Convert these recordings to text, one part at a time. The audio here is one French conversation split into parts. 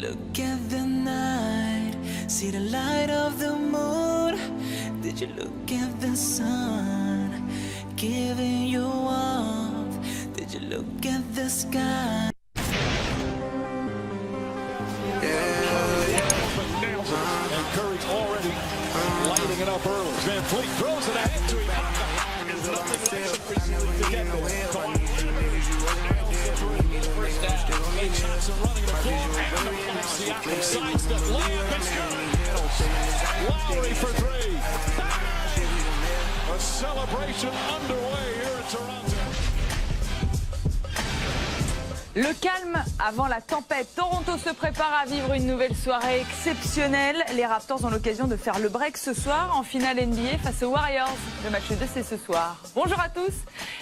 look at the night, see the light of the moon? Did you look at the sun, giving you warmth? Did you look at the sky? And Curry's already lighting it up early. Van Fleet throws it ahead to him. There's nothing to get there. First down. Johnson running the floor. And the pass. Siakam sidestep. Layup is good. Lowry for three. A celebration underway here in Toronto. Le calme avant la tempête. Toronto se prépare à vivre une nouvelle soirée exceptionnelle. Les Raptors ont l'occasion de faire le break ce soir en finale NBA face aux Warriors. Le match 2, c'est ce soir. Bonjour à tous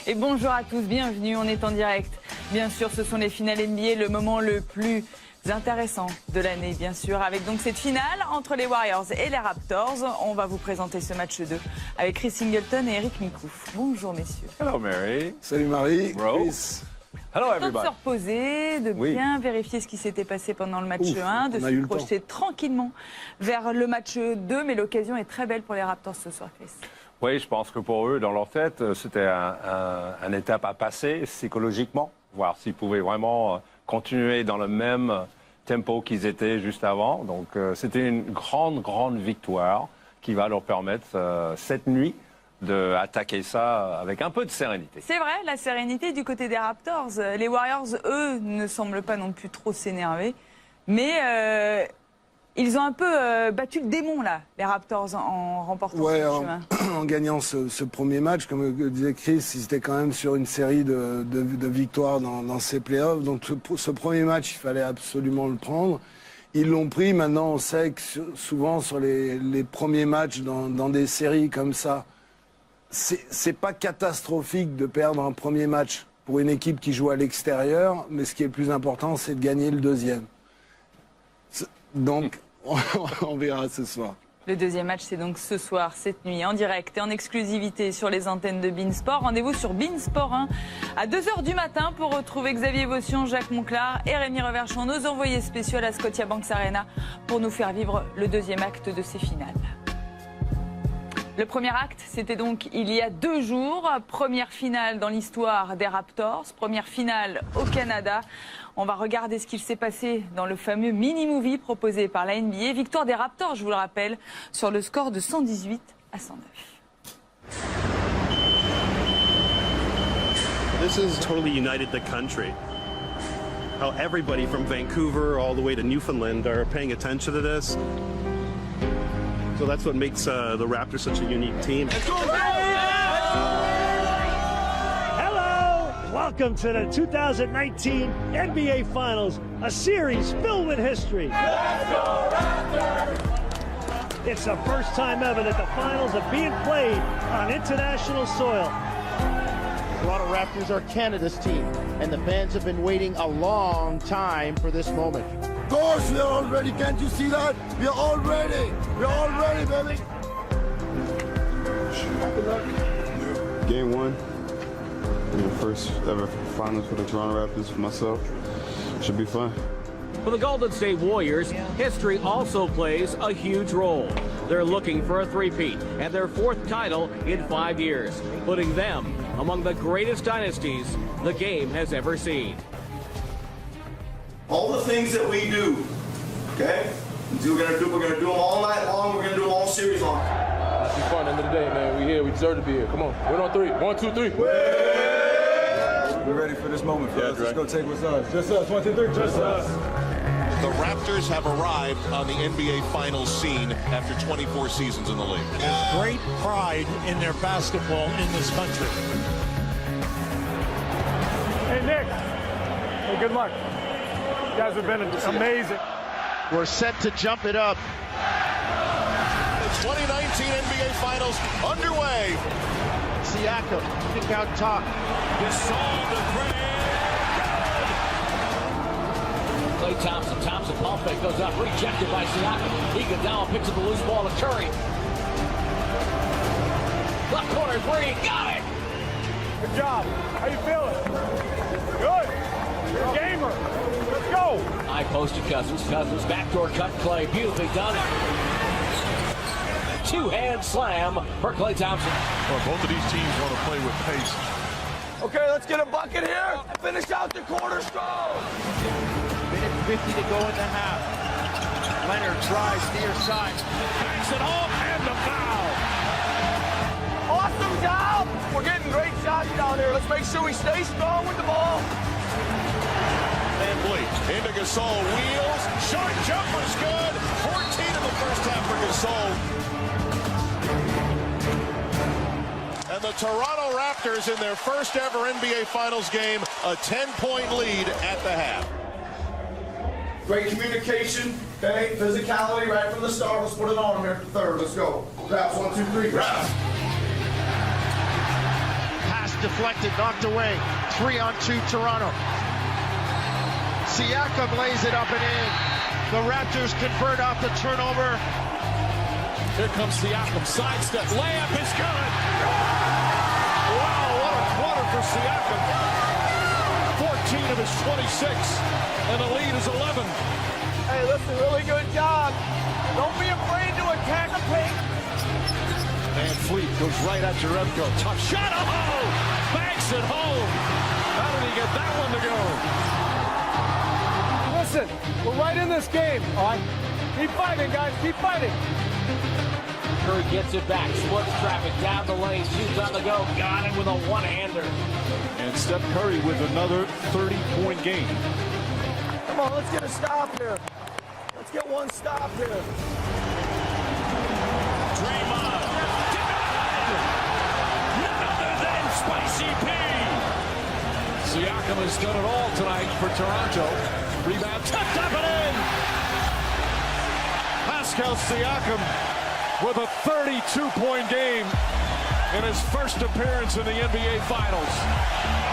et bonjour à tous. Bienvenue, on est en direct. Bien sûr, ce sont les finales NBA, le moment le plus intéressant de l'année, bien sûr. Avec donc cette finale entre les Warriors et les Raptors. On va vous présenter ce match 2 avec Chris Singleton et Eric Mikouf. Bonjour messieurs. Hello Mary. Salut Marie. Rose. Hello De everybody. se reposer, de bien vérifier ce qui s'était passé pendant le match 1, de se projeter tranquillement vers le match 2. Mais l'occasion est très belle pour les Raptors ce soir, Chris. Oui, je pense que pour eux, dans leur tête, c'était une étape à passer psychologiquement, voir s'ils pouvaient vraiment continuer dans le même tempo qu'ils étaient juste avant. Donc c'était une grande victoire qui va leur permettre cette nuit d'attaquer ça avec un peu de sérénité. C'est vrai, la sérénité du côté des Raptors. Les Warriors, eux, ne semblent pas non plus trop s'énerver. Mais ils ont un peu battu le démon, là, les Raptors, en remportant ce chemin. En gagnant ce premier match, comme disait Chris, ils étaient quand même sur une série de victoires dans ces playoffs. Donc ce premier match, il fallait absolument le prendre. Ils l'ont pris. Maintenant, on sait que souvent, sur les premiers matchs dans des séries comme ça, c'est pas catastrophique de perdre un premier match pour une équipe qui joue à l'extérieur, mais ce qui est le plus important, c'est de gagner le deuxième. Donc, on verra ce soir. Le deuxième match, c'est donc ce soir, cette nuit, en direct et en exclusivité sur les antennes de Beansport. Rendez-vous sur Beansport 1 à 2h du matin pour retrouver Xavier Bossian, Jacques Monclar et Rémi Reverchon, nos envoyés spéciaux à la Scotiabank Arena, pour nous faire vivre le deuxième acte de ces finales. Le premier acte, c'était donc il y a 2 jours. Première finale dans l'histoire des Raptors. Première finale au Canada. On va regarder ce qu'il s'est passé dans le fameux mini-movie proposé par la NBA. Victoire des Raptors, je vous le rappelle, sur le score de 118 à 109. This has totally united the country. How everybody from Vancouver all the way to Newfoundland are paying attention to this. So that's what makes the Raptors such a unique team. Hello! Welcome to the 2019 NBA Finals, a series filled with history. Let's go Raptors! It's the first time ever that the finals are being played on international soil. Toronto Raptors are Canada's team, and the fans have been waiting a long time for this moment. Of course, we are all ready. Can't you see that? We are all ready. We're all ready, baby. Game 1, the first ever finals for the Toronto Raptors for myself. Should be fun. For the Golden State Warriors, history also plays a huge role. They're looking for a three-peat and their 4th title in 5 years, putting them among the greatest dynasties the game has ever seen. All the things that we do, okay? We're gonna do them all night long. We're gonna do them all series long. It's fun. End of the day, man. We here. We deserve to be here. Come on. Win on 3. 1, 2, 3. We're ready for this moment, fellas. Let's go take what's us. Just us. 1, 2, 3. Just us. The Raptors have arrived on the NBA Finals scene after 24 seasons in the league. There's great pride in their basketball in this country. Hey, Nick. Hey, good luck. You guys have been amazing. We're set to jump it up. The 2019 NBA Finals underway. Siakam, kick out top. Gasol to Klay Thompson, pump fake goes up, rejected by Siakam. Iguodala picks up the loose ball to Curry. Left corner 3, got it! Good job. How you feeling? Good. You're a gamer. Let's go. go! High post to Cousins. Cousins backdoor cut Clay. Beautifully done. Two-hand slam for Klay Thompson. Well, both of these teams want to play with pace. Okay, let's get a bucket here. Finish out the quarter strong. Minute 50 to go in the half. Leonard tries near side. Backs it home and the foul. Awesome job. We're getting great shots down here. Let's make sure we stay strong with the ball. Van Vliet into Gasol. Wheels. Short jumper's good. 14 in the first half for Gasol. And the Toronto Raptors in their first ever NBA Finals game, a 10-point lead at the half. Great communication, okay? Physicality right from the start. Let's put it on here. Third, let's go. Raps, 1, 2, 3, raps. Pass deflected, knocked away. 3-on-2 Toronto. Siakam lays it up and in. The Raptors convert off the turnover. Here comes Siakam, sidestep, layup is good. Wow, what a quarter for Siakam. 14 of his 26, and the lead is 11. Hey, listen, really good job. Don't be afraid to attack the paint. Van Vliet goes right at Jerebko. Tough shot, oh! Banks it home. How did he get that one to go? Listen, we're right in this game, all right? Keep fighting, guys, keep fighting. Curry gets it back, splits traffic down the lane, shoots on the go, got it with a one-hander. And Steph Curry with another 30-point game. Come on, let's get a stop here. Let's get one stop here. Draymond. None other than Spicy P. Siakam has done it all tonight for Toronto. Rebound, tucked up and in. Pascal Siakam with a 32-point game in his first appearance in the NBA Finals.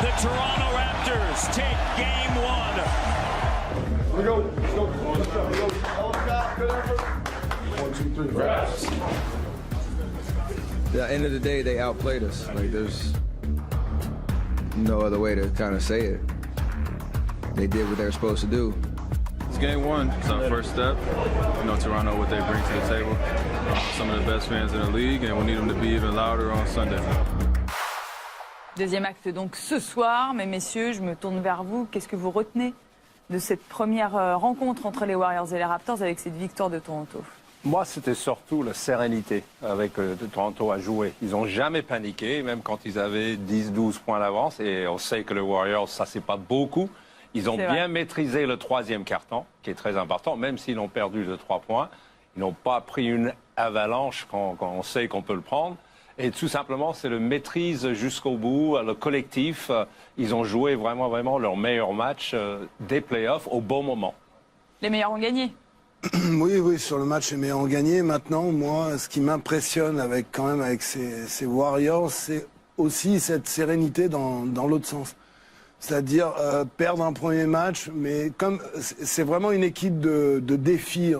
The Toronto Raptors take game one. Here we go. Let's go. Here we go. 1, 2, 3. Raps. At the end of the day, they outplayed us. Like, there's no other way to kind of say it. They did what they were supposed to do. It's game one. It's our first step. You know, Toronto, what they bring to the table. Some of the best fans in the league, and we need them to be even louder on Sunday. Deuxième acte donc ce soir, mais messieurs, je me tourne vers vous. Qu'est-ce que vous retenez de cette première rencontre entre les Warriors et les Raptors avec cette victoire de Toronto? Moi, c'était surtout la sérénité avec Toronto à jouer. Ils n'ont jamais paniqué, même quand ils avaient 10-12 points d'avance. Et on sait que les Warriors, ça, c'est pas beaucoup. Ils ont bien maîtrisé le troisième quart-temps, qui est très important, même s'ils ont perdu de 3 points. Ils n'ont pas pris une avalanche quand on sait qu'on peut le prendre. Et tout simplement, c'est le maîtrise jusqu'au bout, le collectif. Ils ont joué vraiment leur meilleur match des playoffs au bon moment. Les meilleurs ont gagné. Oui, sur le match, les meilleurs ont gagné. Maintenant, moi, ce qui m'impressionne avec ces Warriors, c'est aussi cette sérénité dans l'autre sens. C'est-à-dire perdre un premier match, mais comme c'est vraiment une équipe de défis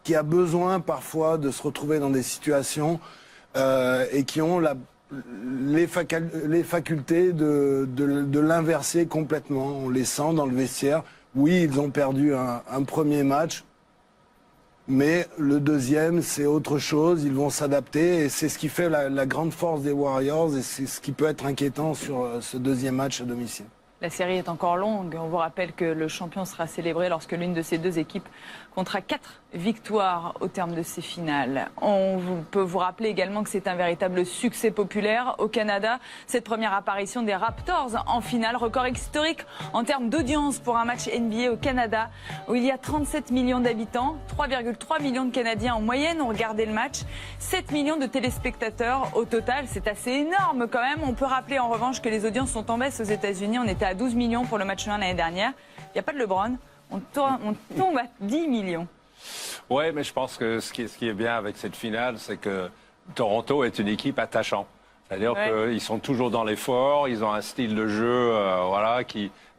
qui a besoin parfois de se retrouver dans des situations et qui ont les facultés de l'inverser complètement. On les sent dans le vestiaire. Oui, ils ont perdu un premier match, mais le deuxième, c'est autre chose. Ils vont s'adapter et c'est ce qui fait la grande force des Warriors et c'est ce qui peut être inquiétant sur ce deuxième match à domicile. La série est encore longue. On vous rappelle que le champion sera célébré lorsque l'une de ces deux équipes comptera 4 victoires au terme de ces finales. On peut vous rappeler également que c'est un véritable succès populaire au Canada. Cette première apparition des Raptors en finale, record historique en termes d'audience pour un match NBA au Canada, où il y a 37 millions d'habitants, 3,3 millions de Canadiens en moyenne ont regardé le match, 7 millions de téléspectateurs au total. C'est assez énorme quand même. On peut rappeler en revanche que les audiences sont en baisse aux États-Unis. On était à 12 millions pour le match 1 l'année dernière. Il n'y a pas de LeBron. On tombe à 10 millions. Oui, mais je pense que ce qui est bien avec cette finale, c'est que Toronto est une équipe attachante. C'est-à-dire qu'ils sont toujours dans l'effort, ils ont un style de jeu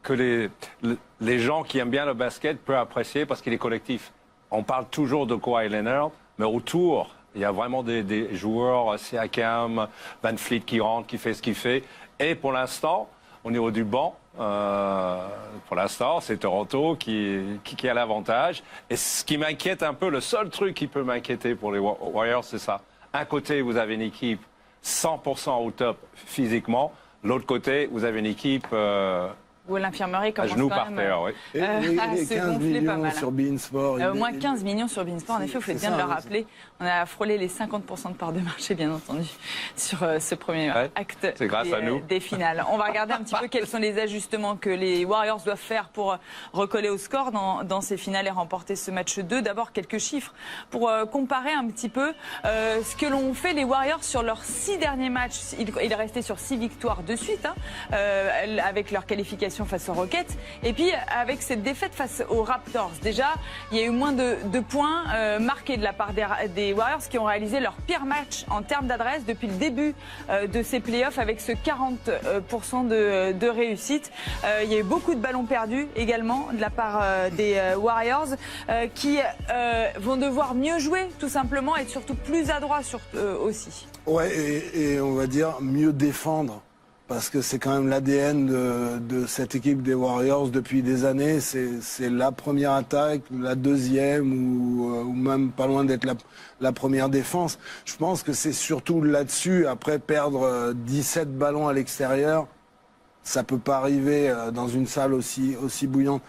que les gens qui aiment bien le basket peuvent apprécier parce qu'il est collectif. On parle toujours de Kawhi Leonard, mais autour, il y a vraiment des joueurs, Siakam, Van Vliet qui rentre, qui fait ce qu'il fait. Et pour l'instant, au niveau du banc, pour l'instant, c'est Toronto qui a l'avantage. Et ce qui m'inquiète un peu, le seul truc qui peut m'inquiéter pour les Warriors, c'est ça. Un côté, vous avez une équipe 100% au top physiquement. L'autre côté, vous avez une équipe... Où l'infirmerie commence à genoux quand par même terre, oui. Et à se 15 gonfler pas millions mal. sur Beansport. Moins 15 millions sur Beansport, en effet, vous faites bien de le ça, rappeler. On a frôlé les 50% de part de marché, bien entendu, sur ce premier acte c'est grâce à nous. des finales. On va regarder un petit peu quels sont les ajustements que les Warriors doivent faire pour recoller au score dans ces finales et remporter ce match 2. D'abord, quelques chiffres pour comparer un petit peu ce que l'ont fait les Warriors sur leurs 6 derniers matchs. Il est resté sur 6 victoires de suite, avec leur qualification face aux Rockets. Et puis, avec cette défaite face aux Raptors, déjà, il y a eu moins de points marqués de la part des Warriors qui ont réalisé leur pire match en termes d'adresse depuis le début de ces playoffs avec ce 40% de réussite. Il y a eu beaucoup de ballons perdus également de la part des Warriors qui vont devoir mieux jouer tout simplement et surtout plus adroits aussi. Ouais, et on va dire mieux défendre. Parce que c'est quand même l'ADN de cette équipe des Warriors depuis des années. C'est la première attaque, la deuxième ou même pas loin d'être la première défense. Je pense que c'est surtout là-dessus. Après, perdre 17 ballons à l'extérieur, ça peut pas arriver dans une salle aussi bouillante.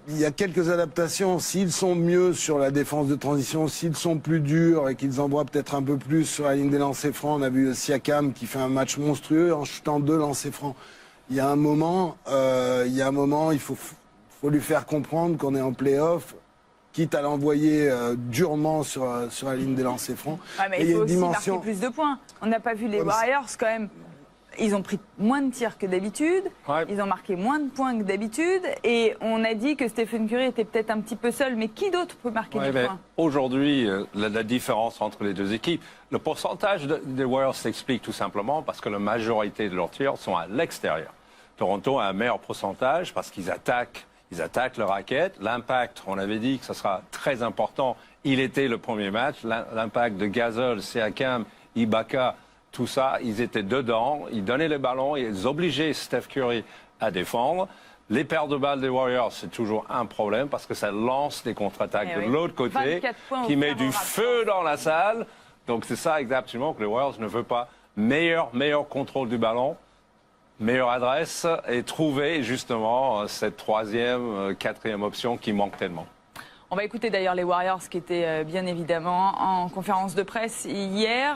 Il y a quelques adaptations. S'ils sont mieux sur la défense de transition, s'ils sont plus durs et qu'ils envoient peut-être un peu plus sur la ligne des lancers francs, on a vu Siakam qui fait un match monstrueux en shootant 2 lancers francs. Il y a un moment, il faut lui faire comprendre qu'on est en play-off, quitte à l'envoyer durement sur la ligne des lancers francs. Ouais, mais il faut aussi marquer plus de points. On n'a pas vu les Warriors quand même. Ils ont pris moins de tirs que d'habitude, ils ont marqué moins de points que d'habitude, et on a dit que Stephen Curry était peut-être un petit peu seul, mais qui d'autre peut marquer des points? Aujourd'hui, la différence entre les deux équipes, le pourcentage des Warriors s'explique tout simplement parce que la majorité de leurs tirs sont à l'extérieur. Toronto a un meilleur pourcentage parce qu'ils attaquent le racket. L'impact, on avait dit que ce sera très important, il était le premier match, l'impact de Gasol, Siakam, Ibaka, tout ça, ils étaient dedans, ils donnaient les ballons, ils obligeaient Steph Curry à défendre. Les pertes de balles des Warriors, c'est toujours un problème parce que ça lance des contre-attaques de l'autre côté qui met du feu dans la salle. Donc c'est ça exactement que les Warriors ne veulent pas. Meilleur contrôle du ballon, meilleure adresse et trouver justement cette troisième, quatrième option qui manque tellement. On va écouter d'ailleurs les Warriors qui étaient bien évidemment en conférence de presse hier.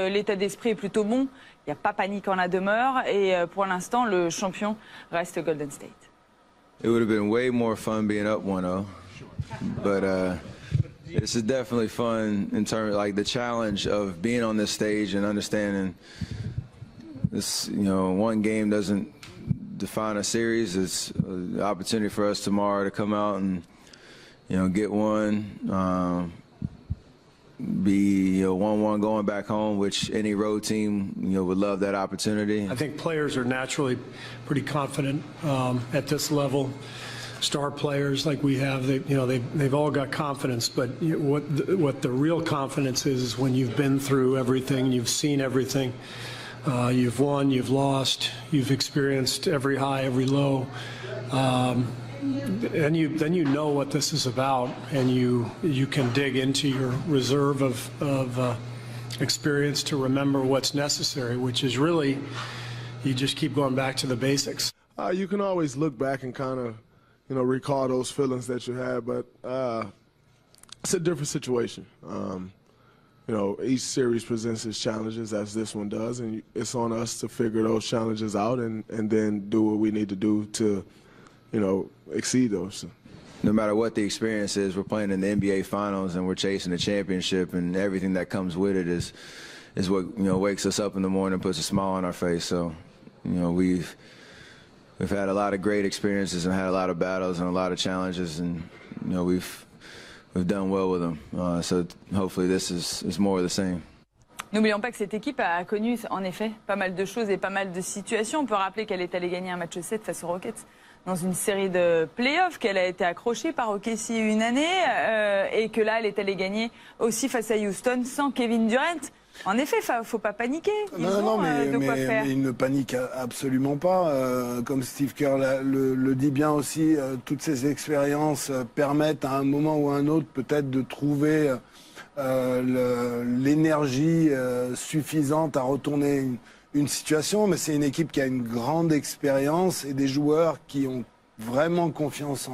L'état d'esprit est plutôt bon. Il n'y a pas panique en la demeure. Et pour l'instant, le champion reste Golden State. It would have been way more fun being up 1-0. But this is definitely fun in terms of like the challenge of being on this stage and understanding this, one game doesn't define a series. It's an opportunity for us tomorrow to come out and get one, be 1-1 going back home, which any road team, would love that opportunity. I think players are naturally pretty confident at this level. Star players like we have, they've all got confidence. But what the real confidence is when you've been through everything, you've seen everything, you've won, you've lost, you've experienced every high, every low. Then you know what this is about, and you can dig into your reserve of experience to remember what's necessary, which is really you just keep going back to the basics. You can always look back and kind of recall those feelings that you had, but it's a different situation. Each series presents its challenges as this one does, and it's on us to figure those challenges out and then do what we need to do to exceed those. No matter what the experience is, we're playing in the NBA Finals and we're chasing a championship, and everything that comes with it is what wakes us up in the morning and puts a smile on our face. So, we've had a lot of great experiences and had a lot of battles and a lot of challenges, and we've done well with them. So hopefully this is more of the same. N'oublions pas que cette équipe a connu en effet pas mal de choses et pas mal de situations. On peut rappeler qu'elle est allée gagner un match 7 face aux Rockets dans une série de playoffs, qu'elle a été accrochée par OKC une année et que là elle est allée gagner aussi face à Houston sans Kevin Durant. En effet, faut pas paniquer. Ils Non, ont de quoi faire. mais il ne panique absolument pas. Comme Steve Kerr le dit bien aussi, toutes ces expériences permettent à un moment ou à un autre peut-être de trouver l'énergie suffisante à retourner une situation. Mais c'est une équipe qui a une grande expérience et des joueurs qui ont vraiment confiance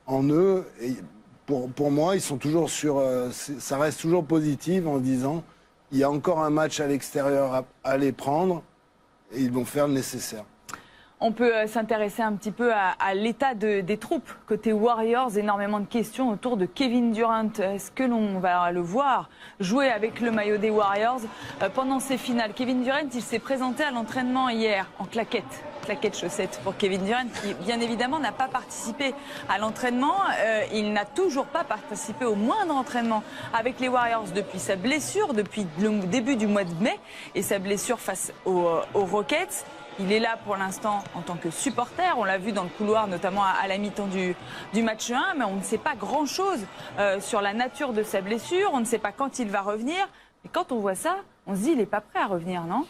en eux. Et pour moi, ils sont toujours ça reste toujours positif en disant il y a encore un match à l'extérieur à les prendre et ils vont faire le nécessaire. On peut s'intéresser un petit peu à l'état des troupes. Côté Warriors, énormément de questions autour de Kevin Durant. Est-ce que l'on va le voir jouer avec le maillot des Warriors pendant ces finales? Kevin Durant, il s'est présenté à l'entraînement hier en claquette chaussette pour Kevin Durant, qui bien évidemment n'a pas participé à l'entraînement. Il n'a toujours pas participé au moindre entraînement avec les Warriors depuis sa blessure, depuis le début du mois de mai et sa blessure face aux Rockets. Il est là pour l'instant en tant que supporter. On l'a vu dans le couloir, notamment à la mi-temps du match 1. Mais on ne sait pas grand-chose sur la nature de sa blessure. On ne sait pas quand il va revenir. Et quand on voit ça, on se dit il n'est pas prêt à revenir, non?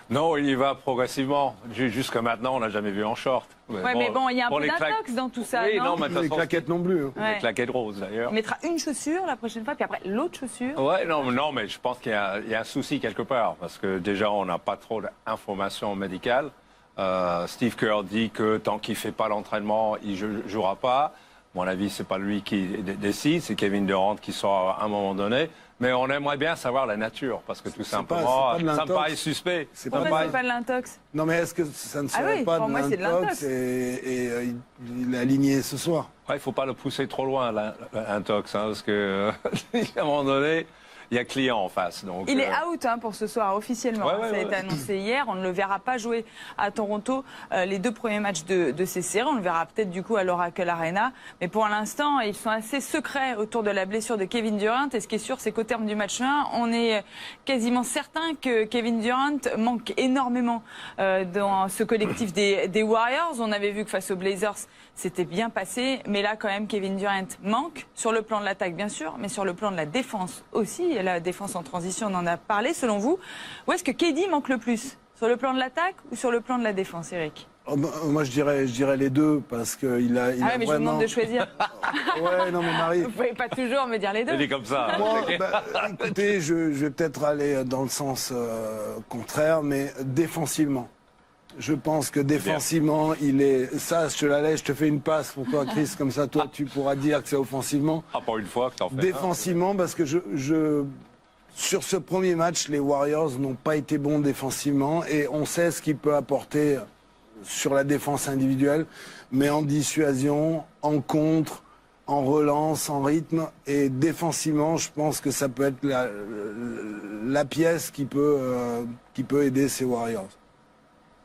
Non, il y va progressivement. Jusqu'à maintenant, on n'a jamais vu en short. Mais bon, il y a un peu d'intox dans tout ça, oui, non, mais les claquettes non plus. Les claquettes roses, d'ailleurs. Il mettra une chaussure la prochaine fois, puis après l'autre chaussure. Ouais, non, mais je pense qu'il y a un souci quelque part. Parce que déjà, on n'a pas trop d'informations médicales. Steve Kerr dit que tant qu'il ne fait pas l'entraînement, il ne jouera pas. À mon avis, ce n'est pas lui qui décide, c'est Kevin Durant qui sort à un moment donné. Mais on aimerait bien savoir la nature, parce que tout simplement, ça me paraît suspect. Pourquoi c'est pas de l'intox? Non, mais est-ce que ça ne serait pas de l'intox et il est aligné ce soir? Il ne faut pas le pousser trop loin, l'intox, parce que à un moment donné, il y a client en face. Donc, il est out pour ce soir, officiellement. Ça a été annoncé hier. On ne le verra pas jouer à Toronto les 2 premiers matchs de ces séries. On le verra peut-être du coup à l'Oracle Arena. Mais pour l'instant, ils sont assez secrets autour de la blessure de Kevin Durant. Et ce qui est sûr, c'est qu'au terme du match 1, on est quasiment certain que Kevin Durant manque énormément dans ce collectif des Warriors. On avait vu que face aux Blazers, c'était bien passé. Mais là, quand même, Kevin Durant manque sur le plan de l'attaque, bien sûr, mais sur le plan de la défense aussi. Et la défense en transition, on en a parlé. Selon vous, où est-ce que KD manque le plus? Sur le plan de l'attaque ou sur le plan de la défense, Eric? Moi, je dirais les deux, parce qu'il a, mais vraiment... je vous demande de choisir. Ouais, non, mais Marie... Vous pouvez pas toujours me dire les deux. Il est comme ça. Moi, écoutez, je vais peut-être aller dans le sens contraire, mais défensivement. Je pense que défensivement, il est... Ça, je te la laisse, je te fais une passe. Pourquoi, Chris? Comme ça, toi, tu pourras dire que c'est offensivement. Pas une fois que t'en fais. Défensivement, parce que sur ce premier match, les Warriors n'ont pas été bons défensivement. Et on sait ce qu'il peut apporter sur la défense individuelle. Mais en dissuasion, en contre, en relance, en rythme. Et défensivement, je pense que ça peut être la pièce qui peut aider ces Warriors.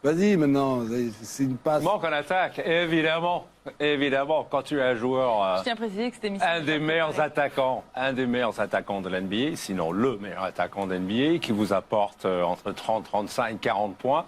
Vas-y, maintenant, c'est une passe. Manque en attaque, évidemment. Évidemment, quand tu es un joueur, je tiens à préciser que c'était un des meilleurs attaquants de l'NBA, sinon le meilleur attaquant de l'NBA, qui vous apporte entre 30, 35, 40 points,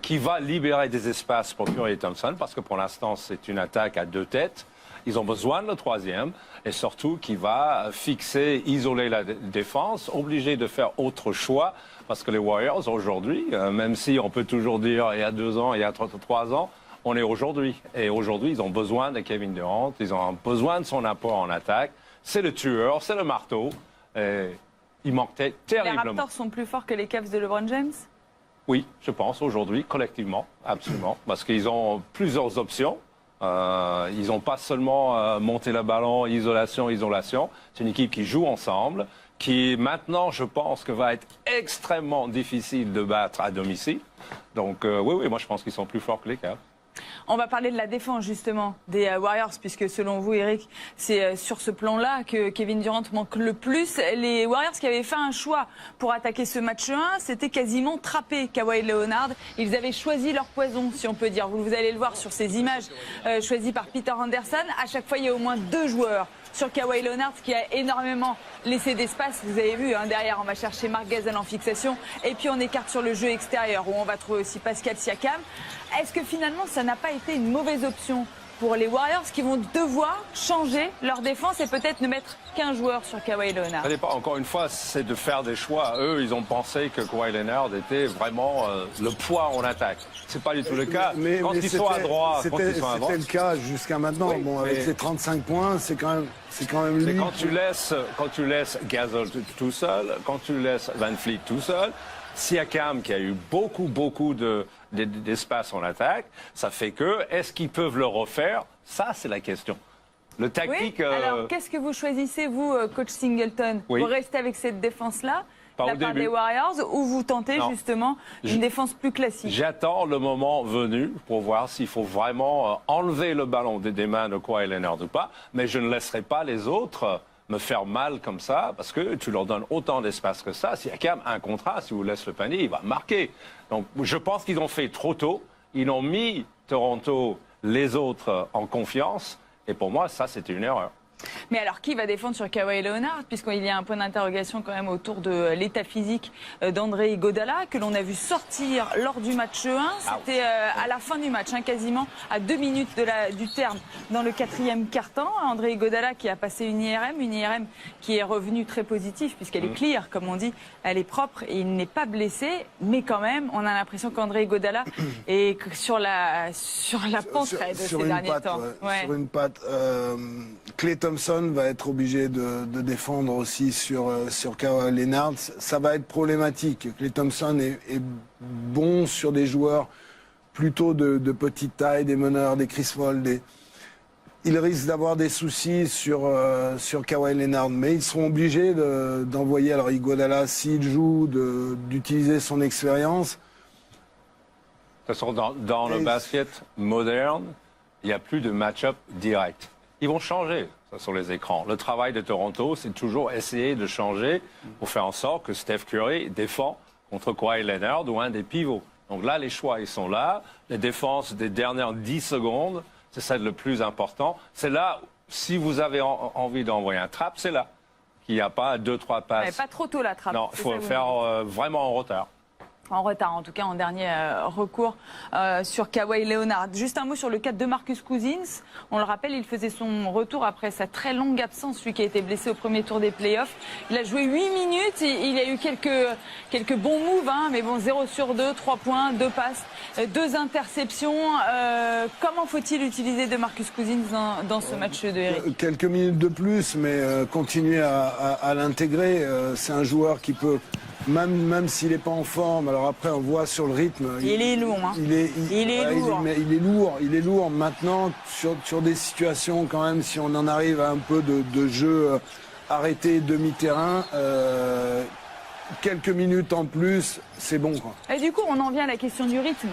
qui va libérer des espaces pour Curry et Thompson, parce que pour l'instant, c'est une attaque à 2 têtes. Ils ont besoin de le troisième, et surtout qui va fixer, isoler la défense, obligé de faire autre choix, parce que les Warriors aujourd'hui, même si on peut toujours dire il y a 2 ans, il y a 3 ans, on est aujourd'hui. Et aujourd'hui, ils ont besoin de Kevin Durant, ils ont besoin de son apport en attaque. C'est le tueur, c'est le marteau. Et il manque terriblement. Les Raptors sont plus forts que les Cavs de LeBron James? Oui, je pense aujourd'hui, collectivement, absolument, parce qu'ils ont plusieurs options. Ils n'ont pas seulement monté le ballon, isolation. C'est une équipe qui joue ensemble, qui maintenant, je pense, que va être extrêmement difficile de battre à domicile. Donc oui, moi je pense qu'ils sont plus forts que les Cavs. On va parler de la défense justement des Warriors, puisque selon vous, Eric, c'est sur ce plan-là que Kevin Durant manque le plus. Les Warriors qui avaient fait un choix pour attaquer ce match 1, c'était quasiment trapper Kawhi Leonard. Ils avaient choisi leur poison, si on peut dire. Vous allez le voir sur ces images choisies par Peter Anderson. À chaque fois, il y a au moins 2 joueurs sur Kawhi Leonard, qui a énormément laissé d'espace. Vous avez vu, derrière, on va chercher Marc Gasol en fixation. Et puis, on écarte sur le jeu extérieur, où on va trouver aussi Pascal Siakam. Est-ce que finalement, ça n'a pas été une mauvaise option pour les Warriors qui vont devoir changer leur défense et peut-être ne mettre qu'un joueur sur Kawhi Leonard. Ça dépend. Encore une fois, c'est de faire des choix. Eux, ils ont pensé que Kawhi Leonard était vraiment le poids en attaque. C'est pas du tout le cas. Quand ils sont à droite, c'était le cas jusqu'à maintenant. Oui, bon, avec ses 35 points, c'est quand même lui. Mais quand tu laisses Gasol tout seul, quand tu laisses Van Fleet tout seul, Siakam qui a eu beaucoup d'espace en attaque, ça fait que est-ce qu'ils peuvent le refaire? Ça, c'est la question. Le tactique. Oui. Alors, qu'est-ce que vous choisissez, vous, coach Singleton? Oui. Vous restez avec cette défense-là, Pas de la au part début. des Warriors, ou vous tentez Non. justement une défense plus classique? J'attends le moment venu pour voir s'il faut vraiment enlever le ballon des mains de Kawhi Leonard ou pas, mais je ne laisserai pas les autres me faire mal comme ça, parce que tu leur donnes autant d'espace que ça. S'il y a quand même un contrat, si vous laissez le panier, il va marquer. Donc je pense qu'ils ont fait trop tôt. Ils ont mis Toronto, les autres, en confiance. Et pour moi, ça, c'était une erreur. Mais alors, qui va défendre sur Kawhi Leonard, puisqu'il y a un point d'interrogation quand même autour de l'état physique d'André Iguodala, que l'on a vu sortir lors du match 1. C'était à la fin du match, quasiment à 2 minutes du terme, dans le 4e quart-temps. André Iguodala qui a passé une IRM qui est revenue très positive, puisqu'elle est clear, comme on dit, elle est propre et il n'est pas blessé. Mais quand même, on a l'impression qu'André Iguodala est sur la pente raide ces derniers temps. Ouais. Sur une patte. Klay Thompson va être obligé de défendre aussi sur Kawhi Leonard. Ça va être problématique. Klay Thompson est bon sur des joueurs plutôt de petite taille, des meneurs, des Chris Paul. Il risque d'avoir des soucis sur Kawhi Leonard, mais ils seront obligés d'envoyer, alors Iguodala, s'il joue, d'utiliser son expérience. De toute façon, dans le basket moderne, il n'y a plus de match-up direct. Ils vont changer ça, sur les écrans. Le travail de Toronto, c'est toujours essayer de changer pour faire en sorte que Steph Curry défend contre Kawhi Leonard ou un des pivots. Donc là, les choix, ils sont là. Les défenses des dernières 10 secondes, c'est ça le plus important. C'est là, si vous avez envie d'envoyer un trap, c'est là. Qu'il n'y a pas 2-3 passes. Mais pas trop tôt la trappe. Non, il faut le faire vraiment en retard. En retard, en tout cas en dernier recours sur Kawhi Leonard. Juste un mot sur le cas de Marcus Cousins. On le rappelle, il faisait son retour après sa très longue absence, lui qui a été blessé au premier tour des playoffs. Il a joué 8 minutes, il a eu quelques bons moves, mais bon, 0 sur 2, 3 points, 2 passes, 2 interceptions. Comment faut-il utiliser de Marcus Cousins dans ce match de Eric? Quelques minutes de plus, mais continuer à l'intégrer. C'est un joueur qui peut... Même s'il n'est pas en forme, alors après on voit sur le rythme. Il est lourd. Il est lourd. Maintenant, sur des situations quand même, si on en arrive à un peu de jeu arrêté demi-terrain, quelques minutes en plus, c'est bon, quoi. Et du coup, on en vient à la question du rythme.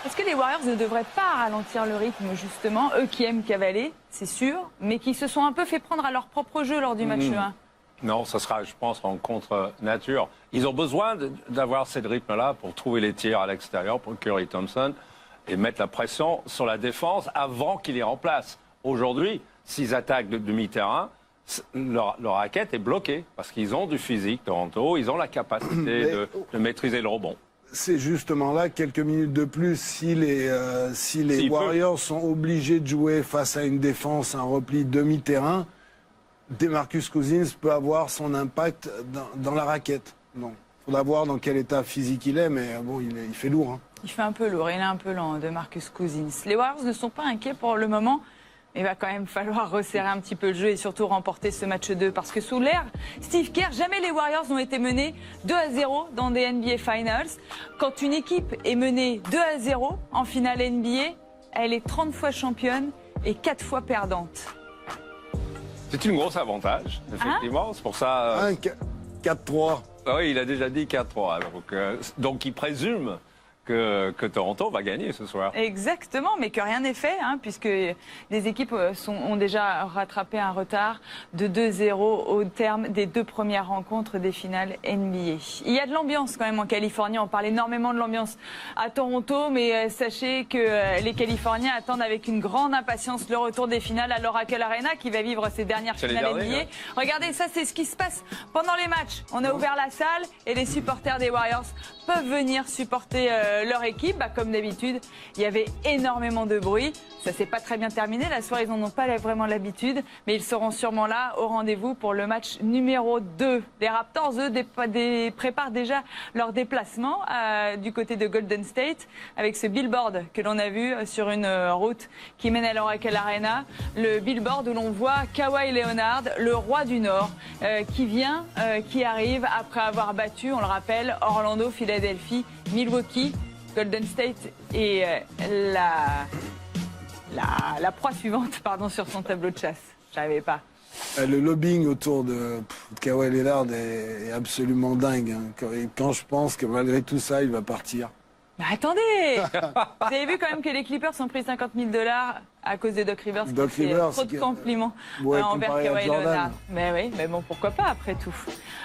Est-ce que les Warriors ne devraient pas ralentir le rythme, justement, eux qui aiment cavaler, c'est sûr, mais qui se sont un peu fait prendre à leur propre jeu lors du match 1? Non, ça sera, je pense, en contre-nature. Ils ont besoin d'avoir ce rythme-là pour trouver les tirs à l'extérieur pour Curry Thompson et mettre la pression sur la défense avant qu'il les remplace. Aujourd'hui, s'ils attaquent de demi-terrain, leur raquette est bloquée parce qu'ils ont du physique, Toronto, ils ont la capacité de maîtriser le rebond. C'est justement là, quelques minutes de plus, si les Warriors sont obligés de jouer face à une défense, un repli demi-terrain, DeMarcus Cousins peut avoir son impact dans la raquette. Donc, il faudra voir dans quel état physique il est, mais bon, il fait lourd. Il fait un peu lourd, il est un peu lent, DeMarcus Cousins. Les Warriors ne sont pas inquiets pour le moment. Il va quand même falloir resserrer un petit peu le jeu et surtout remporter ce match 2. Parce que sous l'ère Steve Kerr, jamais les Warriors n'ont été menés 2-0 dans des NBA Finals. Quand une équipe est menée 2-0 en finale NBA, elle est 30 fois championne et 4 fois perdante. C'est un gros avantage, effectivement. C'est pour ça... 4-3. Oui, il a déjà dit 4-3. Donc il présume que Toronto va gagner ce soir. Exactement, mais que rien n'est fait, puisque les équipes ont déjà rattrapé un retard de 2-0 au terme des 2 premières rencontres des finales NBA. Il y a de l'ambiance quand même en Californie, on parle énormément de l'ambiance à Toronto, mais sachez que les Californiens attendent avec une grande impatience le retour des finales à l'Oracle Arena qui va vivre ses dernières finales NBA. Regardez, ça c'est ce qui se passe pendant les matchs. On a ouvert la salle et les supporters des Warriors peuvent venir supporter leur équipe. Comme d'habitude, il y avait énormément de bruit. Ça s'est pas très bien terminé. La soirée, ils n'en ont pas vraiment l'habitude, mais ils seront sûrement là au rendez-vous pour le match numéro 2. Les Raptors, eux, préparent déjà leur déplacement du côté de Golden State avec ce billboard que l'on a vu sur une route qui mène à l'Oracle Arena. Le billboard où l'on voit Kawhi Leonard, le roi du Nord, qui arrive après avoir battu, on le rappelle, Orlando, Philadelphie, Milwaukee, Golden State et la proie suivante sur son tableau de chasse. J'arrivais pas. Le lobbying autour de Kawhi Leonard est absolument dingue. Quand je pense que malgré tout ça, il va partir. Mais attendez, vous avez vu quand même que les Clippers ont pris $50 000 à cause de Doc Rivers. Doc Rivers, trop de compliments envers Kawhi Leonard. Mais oui, mais bon, pourquoi pas après tout.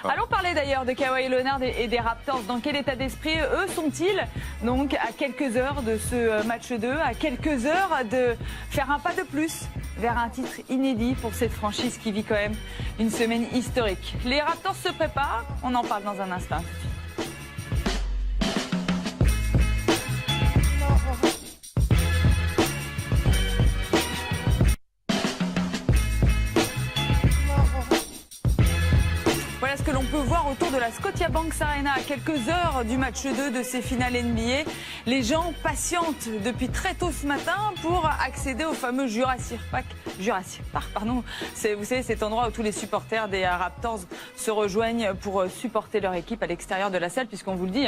Allons parler d'ailleurs de Kawhi Leonard et des Raptors. Dans quel état d'esprit eux sont-ils? Donc à quelques heures de ce match 2, à quelques heures de faire un pas de plus vers un titre inédit pour cette franchise qui vit quand même une semaine historique. Les Raptors se préparent, on en parle dans un instant. Voilà ce que l'on peut voir autour de la Scotiabank Arena à quelques heures du match 2 de ces finales NBA. Les gens patientent depuis très tôt ce matin pour accéder au fameux Jurassic Park. Vous savez, cet endroit où tous les supporters des Raptors se rejoignent pour supporter leur équipe à l'extérieur de la salle, puisqu'on vous le dit,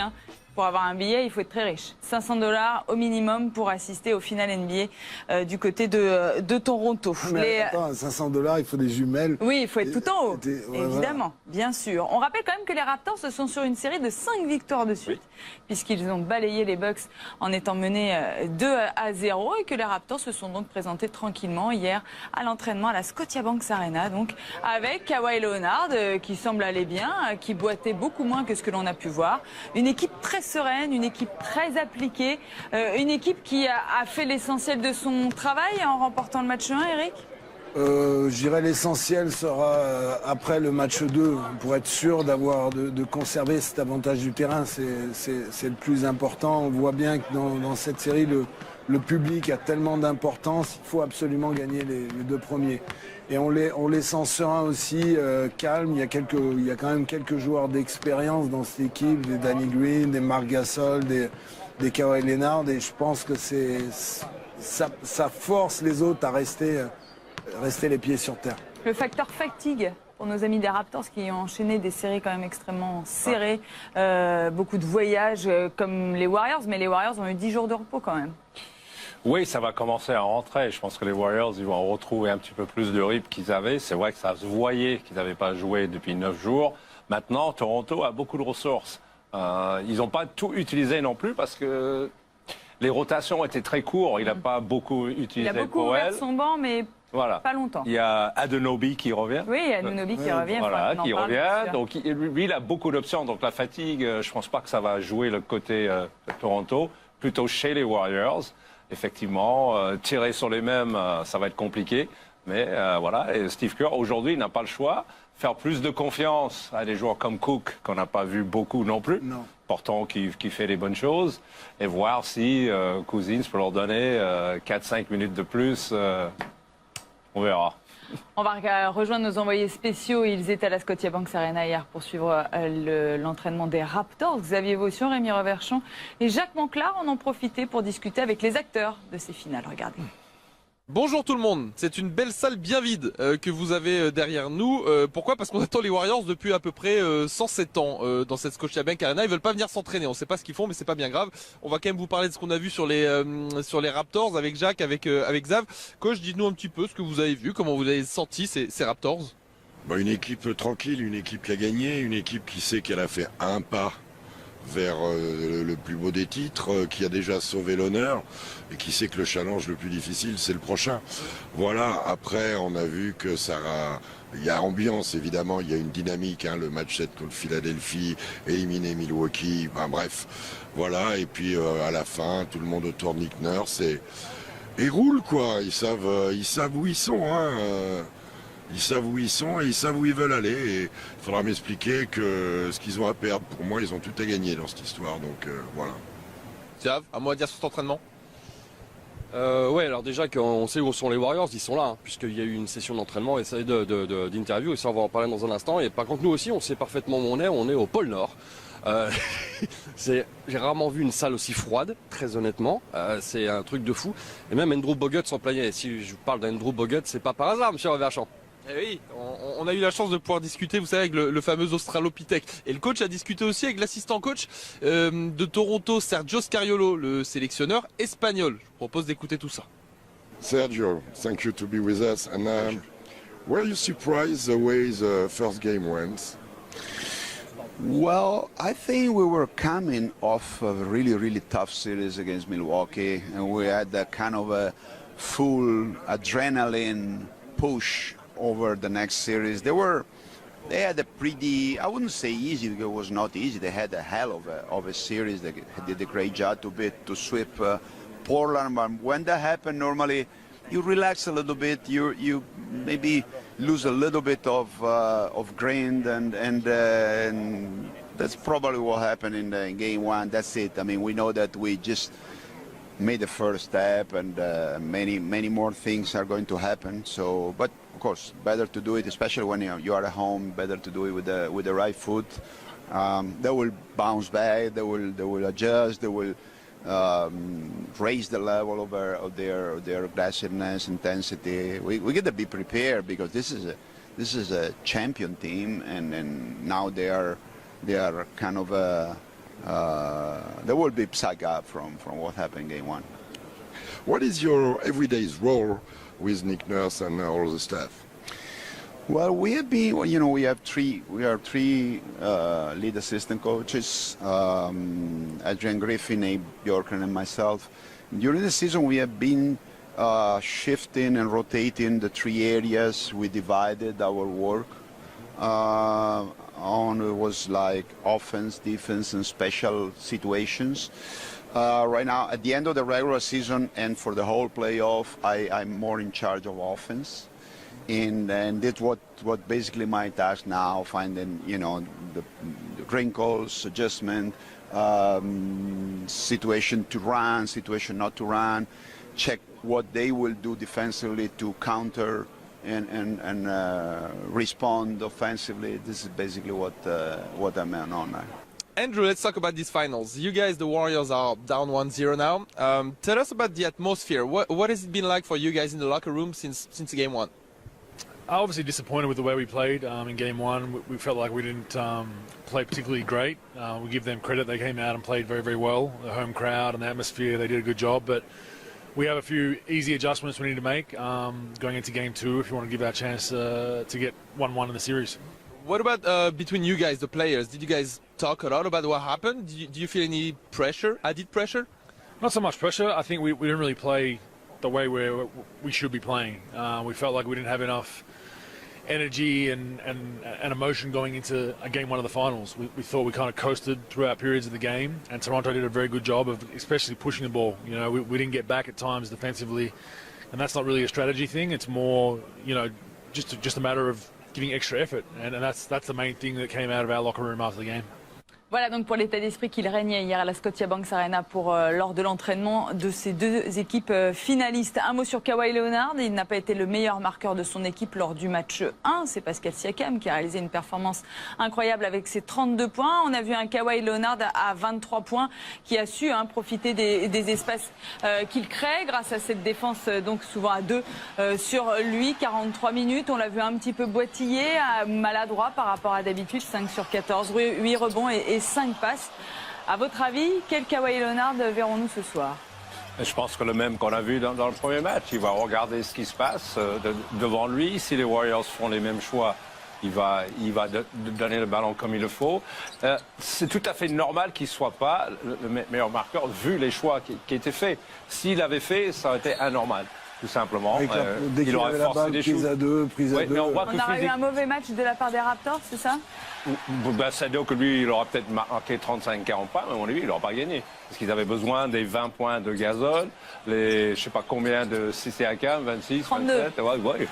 pour avoir un billet, il faut être très riche. $500 au minimum pour assister aux finales NBA du côté de Toronto. Mais attends, $500, il faut des jumelles. Oui, il faut être tout en haut, évidemment, bien sûr. On rappelle quand même que les Raptors se sont sur une série de 5 victoires de suite, puisqu'ils ont balayé les Bucks en étant menés 2-0, et que les Raptors se sont donc présentés tranquillement hier à l'entraînement à la Scotiabank Arena, donc avec Kawhi Leonard qui semble aller bien, qui boitait beaucoup moins que ce que l'on a pu voir. Une équipe très sereine, une équipe très appliquée, une équipe qui a fait l'essentiel de son travail en remportant le match 1, Eric? Je dirais l'essentiel sera après le match 2, pour être sûr de conserver cet avantage du terrain. C'est le plus important. On voit bien que dans cette série, le public a tellement d'importance, il faut absolument gagner les 2 premiers. Et on les sent sereins aussi, calmes. Il y a quand même quelques joueurs d'expérience dans cette équipe, des Danny Green, des Marc Gasol, des Kawhi Leonard. Et je pense que ça force les autres à rester les pieds sur terre. Le facteur fatigue pour nos amis des Raptors qui ont enchaîné des séries quand même extrêmement serrées, beaucoup de voyages comme les Warriors, mais les Warriors ont eu 10 jours de repos quand même. Oui, ça va commencer à rentrer. Je pense que les Warriors, ils vont retrouver un petit peu plus de rythme qu'ils avaient. C'est vrai que ça se voyait qu'ils n'avaient pas joué depuis 9 jours. Maintenant, Toronto a beaucoup de ressources. Ils n'ont pas tout utilisé non plus parce que les rotations étaient très courtes. Il n'a pas beaucoup utilisé Powell. Il a beaucoup ouvert son banc, mais pas longtemps. Il y a Anunoby qui revient. Oui, Anunoby qui revient. Voilà, qui revient. Donc lui, il a beaucoup d'options. Donc la fatigue, je ne pense pas que ça va jouer le côté de Toronto. Plutôt chez les Warriors. Effectivement, tirer sur les mêmes, ça va être compliqué. Mais voilà, et Steve Kerr, aujourd'hui, n'a pas le choix. Faire plus de confiance à des joueurs comme Cook, qu'on n'a pas vu beaucoup non plus. Non. Pourtant, qui fait les bonnes choses. Et voir si Cousins peut leur donner 4-5 minutes de plus. On verra. On va rejoindre nos envoyés spéciaux. Ils étaient à la Scotiabank Arena hier pour suivre l'entraînement des Raptors. Xavier Vaution, Rémi Reverchon et Jacques Monclar en ont profité pour discuter avec les acteurs de ces finales. Regardez. Bonjour tout le monde, c'est une belle salle bien vide que vous avez derrière nous. Pourquoi? Parce qu'on attend les Warriors depuis à peu près 107 ans dans cette Scotiabank Arena. Ils veulent pas venir s'entraîner, on sait pas ce qu'ils font mais c'est pas bien grave. On va quand même vous parler de ce qu'on a vu sur les Raptors avec Jacques, avec Xav. Coach, dites-nous un petit peu ce que vous avez vu, comment vous avez senti ces Raptors. Une équipe tranquille, une équipe qui a gagné, une équipe qui sait qu'elle a fait un pas vers le plus beau des titres, qui a déjà sauvé l'honneur et qui sait que le challenge le plus difficile c'est le prochain. Voilà, après on a vu que il y a ambiance évidemment, il y a une dynamique, le match 7 contre Philadelphie, éliminer Milwaukee, bref, voilà, et puis à la fin tout le monde autour de Nick Nurse et roule quoi, ils savent où ils sont, Ils savent où ils sont et ils savent où ils veulent aller. Et il faudra m'expliquer que ce qu'ils ont à perdre, pour moi, ils ont tout à gagner dans cette histoire. Donc voilà. Xav, un mot à dire sur cet entraînement? Ouais, alors déjà qu'on sait où sont les Warriors, ils sont là, puisqu'il y a eu une session d'entraînement et d'interview, et ça on va en parler dans un instant. Et par contre nous aussi on sait parfaitement où on est au pôle Nord. J'ai rarement vu une salle aussi froide, très honnêtement, c'est un truc de fou. Et même Andrew Bogut s'en plaignait. Si je vous parle d'Andrew Bogut, c'est pas par hasard, monsieur Reverchant. Eh oui, on a eu la chance de pouvoir discuter, vous savez, avec le fameux Australopithèque. Et le coach a discuté aussi avec l'assistant coach de Toronto, Sergio Scariolo, le sélectionneur espagnol. Je vous propose d'écouter tout ça. Sergio, thank you to be with us. And were you surprised the way the first game went? Well, I think we were coming off a really tough series against Milwaukee, and we had that kind of a full adrenaline push over the next series. They had a pretty, I wouldn't say easy, because it was not easy. They had a hell of a series. They did a great job to sweep Portland. But when that happened, normally you relax a little bit. You maybe lose a little bit of grind, and that's probably what happened in game one. That's it. I mean, we know that we just made the first step, and many more things are going to happen. So, but of course, better to do it, especially when you are at home. Better to do it with the right foot. They will bounce back. They will adjust. They will raise the level of their aggressiveness, intensity. We get to be prepared, because this is a champion team, and now they are kind of they will be psyched up from what happened in game one. What is your everyday role with Nick Nurse and all the staff? Well, we have been, we are three lead assistant coaches, Adrian Griffin, Abe Bjorken, and myself. During the season, we have been shifting and rotating the three areas. We divided our work. It was like offense, defense, and special situations. Right now, at the end of the regular season and for the whole playoff, I'm more in charge of offense. And that's what basically my task now, finding, the wrinkles, adjustment, situation to run, situation not to run, check what they will do defensively to counter and respond offensively. This is basically what I'm on now. Andrew, let's talk about these finals. You guys, the Warriors, are down 1-0 now. Tell us about the atmosphere. What has it been like for you guys in the locker room since game one? Obviously disappointed with the way we played in game one. We felt like we didn't play particularly great. We give them credit. They came out and played very well. The home crowd and the atmosphere, they did a good job. But we have a few easy adjustments we need to make going into game two if you want to give our chance to get 1-1 in the series. What about between you guys, the players? Did you guys talk a lot about what happened? Do you feel any pressure, added pressure? Not so much pressure. I think we didn't really play the way we should be playing. We felt like we didn't have enough energy and emotion going into a game one of the finals. We thought we kind of coasted throughout periods of the game, and Toronto did a very good job of especially pushing the ball. We didn't get back at times defensively, and that's not really a strategy thing. It's more, just a matter of giving extra effort, and that's the main thing that came out of our locker room after the game. Voilà donc pour l'état d'esprit qu'il régnait hier à la Scotiabank Arena lors de l'entraînement de ces deux équipes finalistes. Un mot sur Kawhi Leonard, il n'a pas été le meilleur marqueur de son équipe lors du match 1. C'est Pascal Siakam qui a réalisé une performance incroyable avec ses 32 points. On a vu un Kawhi Leonard à 23 points qui a su profiter des espaces qu'il crée grâce à cette défense donc souvent à deux sur lui. 43 minutes, on l'a vu un petit peu boitillé, maladroit par rapport à d'habitude. 5 sur 14, 8 rebonds et 5 passes. À votre avis, quel Kawhi Leonard verrons-nous ce soir? Je pense que le même qu'on a vu dans le premier match. Il va regarder ce qui se passe devant lui. Si les Warriors font les mêmes choix, il va donner le ballon comme il le faut. C'est tout à fait normal qu'il ne soit pas le meilleur marqueur vu les choix qui étaient faits. S'il avait fait, ça aurait été anormal. Tout simplement. Dès qu'il avait la balle, prise à deux. Mais on aurait eu un mauvais match de la part des Raptors, c'est ça? C'est-à-dire que lui, il aura peut-être marqué 35-40 points, mais à mon avis, il n'aura pas gagné. Parce qu'ils avaient besoin des 20 points de Gasol, les je ne sais pas combien de Siakam, 26, 32. 27. Ouais,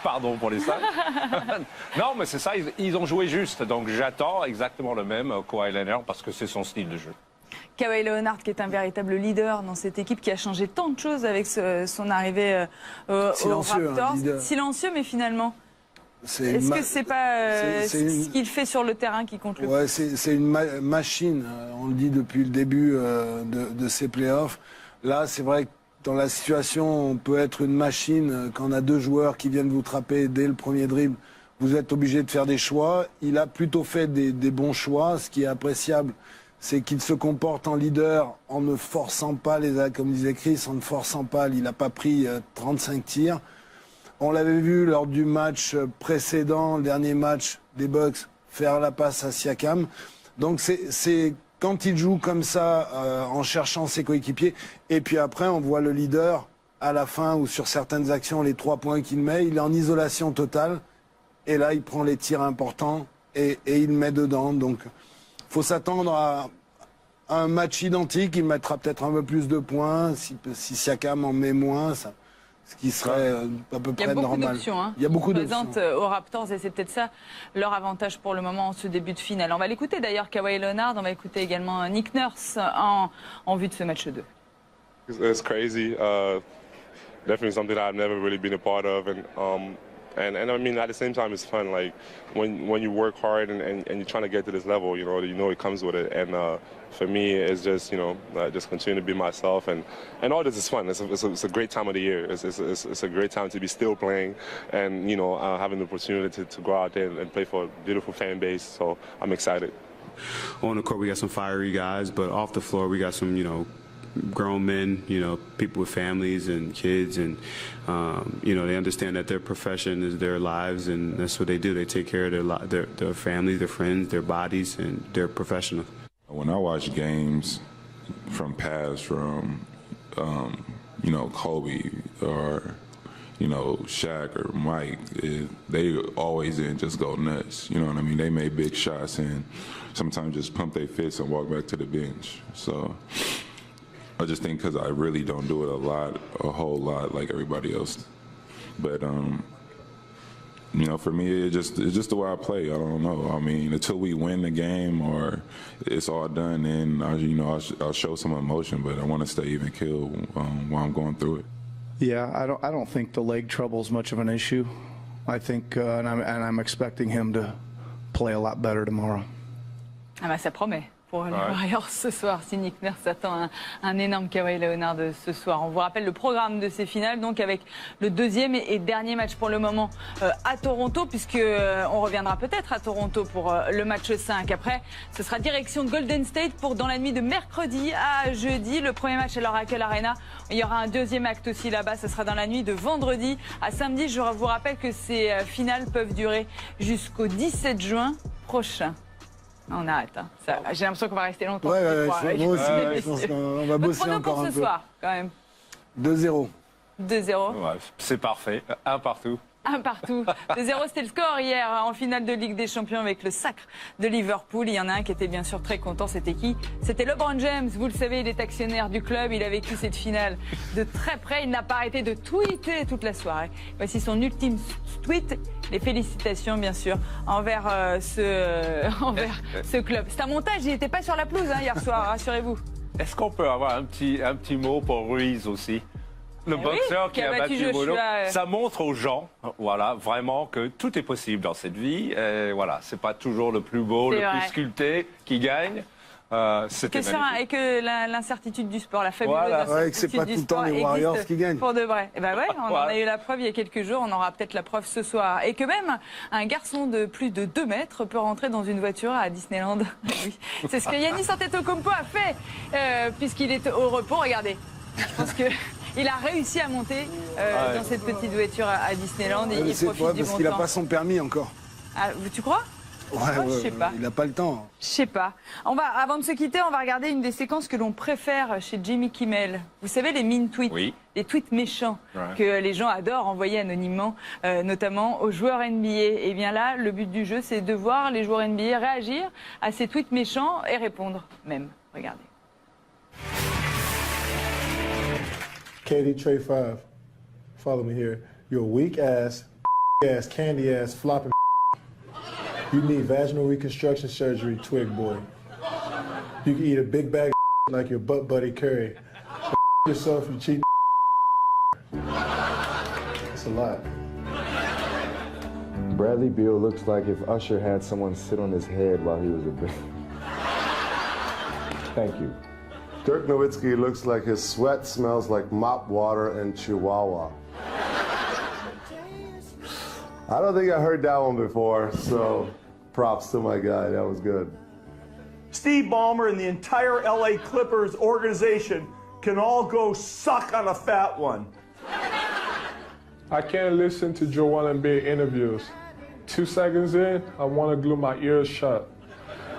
pardon pour les 5. Non, mais c'est ça, ils ont joué juste. Donc j'attends exactement le même Kawhi Leonard parce que c'est son style de jeu. Kawhi Leonard qui est un véritable leader dans cette équipe qui a changé tant de choses avec son arrivée aux Raptors. Silencieux, mais finalement, est-ce que c'est pas ce qu'il fait sur le terrain qui compte le plus? C'est une machine, on le dit depuis le début de ces playoffs. Là, c'est vrai que dans la situation, on peut être une machine quand on a deux joueurs qui viennent vous trapper dès le premier dribble. Vous êtes obligé de faire des choix. Il a plutôt fait des bons choix. Ce qui est appréciable, c'est qu'il se comporte en leader en ne forçant pas, comme disait Chris, en ne forçant pas. Il n'a pas pris 35 tirs. On l'avait vu lors du match précédent, le dernier match des Bucks, faire la passe à Siakam. Donc c'est quand il joue comme ça, en cherchant ses coéquipiers, et puis après on voit le leader à la fin ou sur certaines actions, les 3 points qu'il met, il est en isolation totale, et là il prend les tirs importants et il met dedans. Donc faut s'attendre à un match identique, il mettra peut-être un peu plus de points, si Siakam en met moins, ce qui serait à peu près normal. Il y a beaucoup d'options. Aux Raptors et c'est peut-être ça leur avantage pour le moment en ce début de finale. On va l'écouter d'ailleurs, Kawhi Leonard, on va écouter également Nick Nurse en vue de ce match 2. It's crazy. Definitely something that I've never really been a part of, and I mean at the same time it's fun. Like when you work hard and you're trying to get to this level, you know it comes with it. And for me, it's just just continue to be myself, and all this is fun. It's a great time of the year. It's a great time to be still playing, and having the opportunity to go out there and play for a beautiful fan base. So I'm excited. On the court, we got some fiery guys, but off the floor, we got some grown men, people with families and kids, and they understand that their profession is their lives, and that's what they do. They take care of their families, their friends, their bodies, and they're professionals. When I watch games from Kobe or Shaq or Mike, they always just go nuts. You know what I mean? They make big shots and sometimes just pump their fists and walk back to the bench. So I just think because I really don't do it a whole lot like everybody else. But for me, it's just the way I play. I don't know. I mean, until we win the game or it's all done, then I'll show some emotion. But I want to stay even keeled while I'm going through it. Yeah, I don't think the leg trouble is much of an issue. I think, and I'm expecting him to play a lot better tomorrow. Ah bah ça promet. Pour les Warriors ce soir, si Nick Nurse attend un énorme Kawhi Leonard ce soir. On vous rappelle le programme de ces finales, donc avec le deuxième et dernier match pour le moment à Toronto, puisque on reviendra peut-être à Toronto pour le match 5. Après, ce sera direction de Golden State pour dans la nuit de mercredi à jeudi. Le premier match à l'Oracle Arena. Il y aura un deuxième acte aussi là-bas. Ce sera dans la nuit de vendredi à samedi. Je vous rappelle que ces finales peuvent durer jusqu'au 17 juin prochain. On a hâte. Hein. J'ai l'impression qu'on va rester longtemps. Moi aussi, je pense qu'on va bosser encore un peu. Ce soir, quand même. 2-0. 2-0. Ouais, c'est parfait. Un partout. Un partout. 2-0, c'était le score hier en finale de Ligue des Champions avec le sacre de Liverpool. Il y en a un qui était bien sûr très content. C'était qui? C'était LeBron James. Vous le savez, il est actionnaire du club. Il a vécu cette finale de très près. Il n'a pas arrêté de tweeter toute la soirée. Voici son ultime tweet. Les félicitations, bien sûr, envers ce club. C'est un montage. Il n'était pas sur la pelouse hier soir, rassurez-vous. Est-ce qu'on peut avoir un petit mot pour Ruiz aussi? Le boxeur qui a battu Bono, ça montre aux gens, voilà, vraiment que tout est possible dans cette vie. Et voilà, c'est pas toujours le plus beau, le plus sculpté qui gagne. Et que l'incertitude du sport, la fabuleuse incertitude du sport existe pour de vrai. Et ben ouais, on en a eu la preuve il y a quelques jours, on aura peut-être la preuve ce soir. Et que même un garçon de plus de 2 mètres peut rentrer dans une voiture à Disneyland. Oui. C'est ce que Giannis Antetokounmpo a fait, puisqu'il est au repos. Regardez, je pense que... Il a réussi à monter dans cette petite voiture à Disneyland et il profite du bon temps. Parce qu'il n'a pas son permis encore. Ah, tu crois? Je sais pas. Il n'a pas le temps. Je sais pas. Avant de se quitter, on va regarder une des séquences que l'on préfère chez Jimmy Kimmel. Vous savez, les mean tweets, les tweets méchants que les gens adorent envoyer anonymement, notamment aux joueurs NBA. Et bien là, le but du jeu, c'est de voir les joueurs NBA réagir à ces tweets méchants et répondre même. Regardez. KD Trey 5, follow me here. You're a weak ass, candy ass, flopping. You need vaginal reconstruction surgery, twig boy. You can eat a big bag like your butt buddy Curry. Yourself, you cheat. That's a lot. Bradley Beal looks like if Usher had someone sit on his head while he was a baby. Thank you. Dirk Nowitzki looks like his sweat smells like mop water and Chihuahua. I don't think I heard that one before, so props to my guy. That was good. Steve Ballmer and the entire LA Clippers organization can all go suck on a fat one. I can't listen to Joel Embiid interviews. 2 seconds in, I want to glue my ears shut.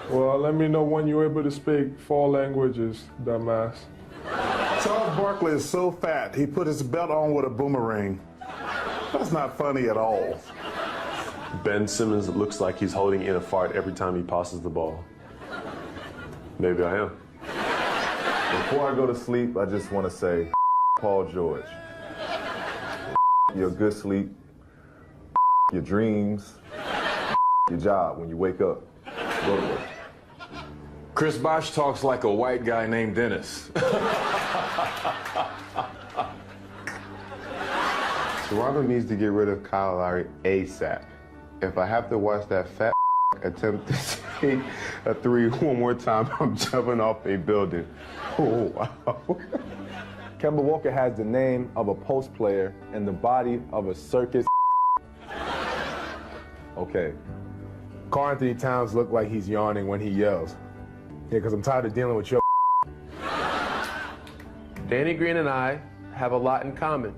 Well, let me know when you're able to speak 4 languages, dumbass. Charles Barkley is so fat, he put his belt on with a boomerang. That's not funny at all. Ben Simmons looks like he's holding in a fart every time he passes the ball. Maybe I am. Before I go to sleep, I just want to say, Paul George. Your good sleep, your dreams, your job when you wake up. Go to work. Chris Bosh talks like a white guy named Dennis. Toronto needs to get rid of Kyle Lowry ASAP. If I have to watch that fat attempt to take a 3 one more time, I'm jumping off a building. Oh, wow. Kemba Walker has the name of a post player and the body of a circus. Okay. Karl Anthony Towns looked like he's yawning when he yells. Yeah, because I'm tired of dealing with your Danny Green and I have a lot in common.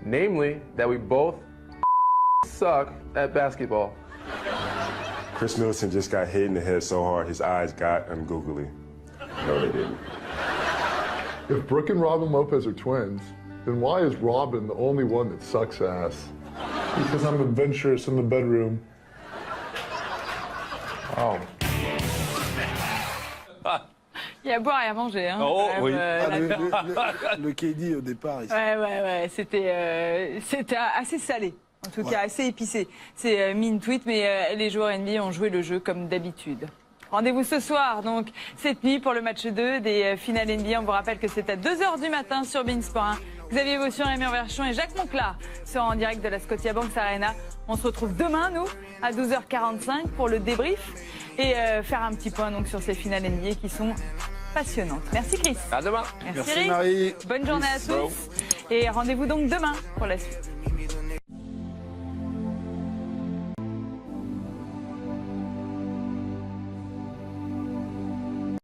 Namely, that we both suck at basketball. Chris Middleton just got hit in the head so hard his eyes got ungoogly. No, they didn't. If Brooke and Robin Lopez are twins, then why is Robin the only one that sucks ass? Because I'm adventurous in the bedroom. Oh. Il y a à boire et à manger. Hein, Oh, même, oui. Le KD au départ, il Ouais. C'était assez salé. En tout cas, assez épicé. C'est mine tweet, mais les joueurs NBA ont joué le jeu comme d'habitude. Rendez-vous ce soir, donc, cette nuit pour le match 2 des finales NBA. On vous rappelle que c'est à 2h du matin sur beIN Sport 1. Xavier Vaution, Rémi Verchon et Jacques Monclar seront en direct de la Scotiabank Arena. On se retrouve demain, nous, à 12h45 pour le débrief et faire un petit point donc, sur ces finales NBA qui sont passionnantes. Merci Chris. À demain. Merci Marie. Bonne journée à tous. Et rendez-vous donc demain pour la suite.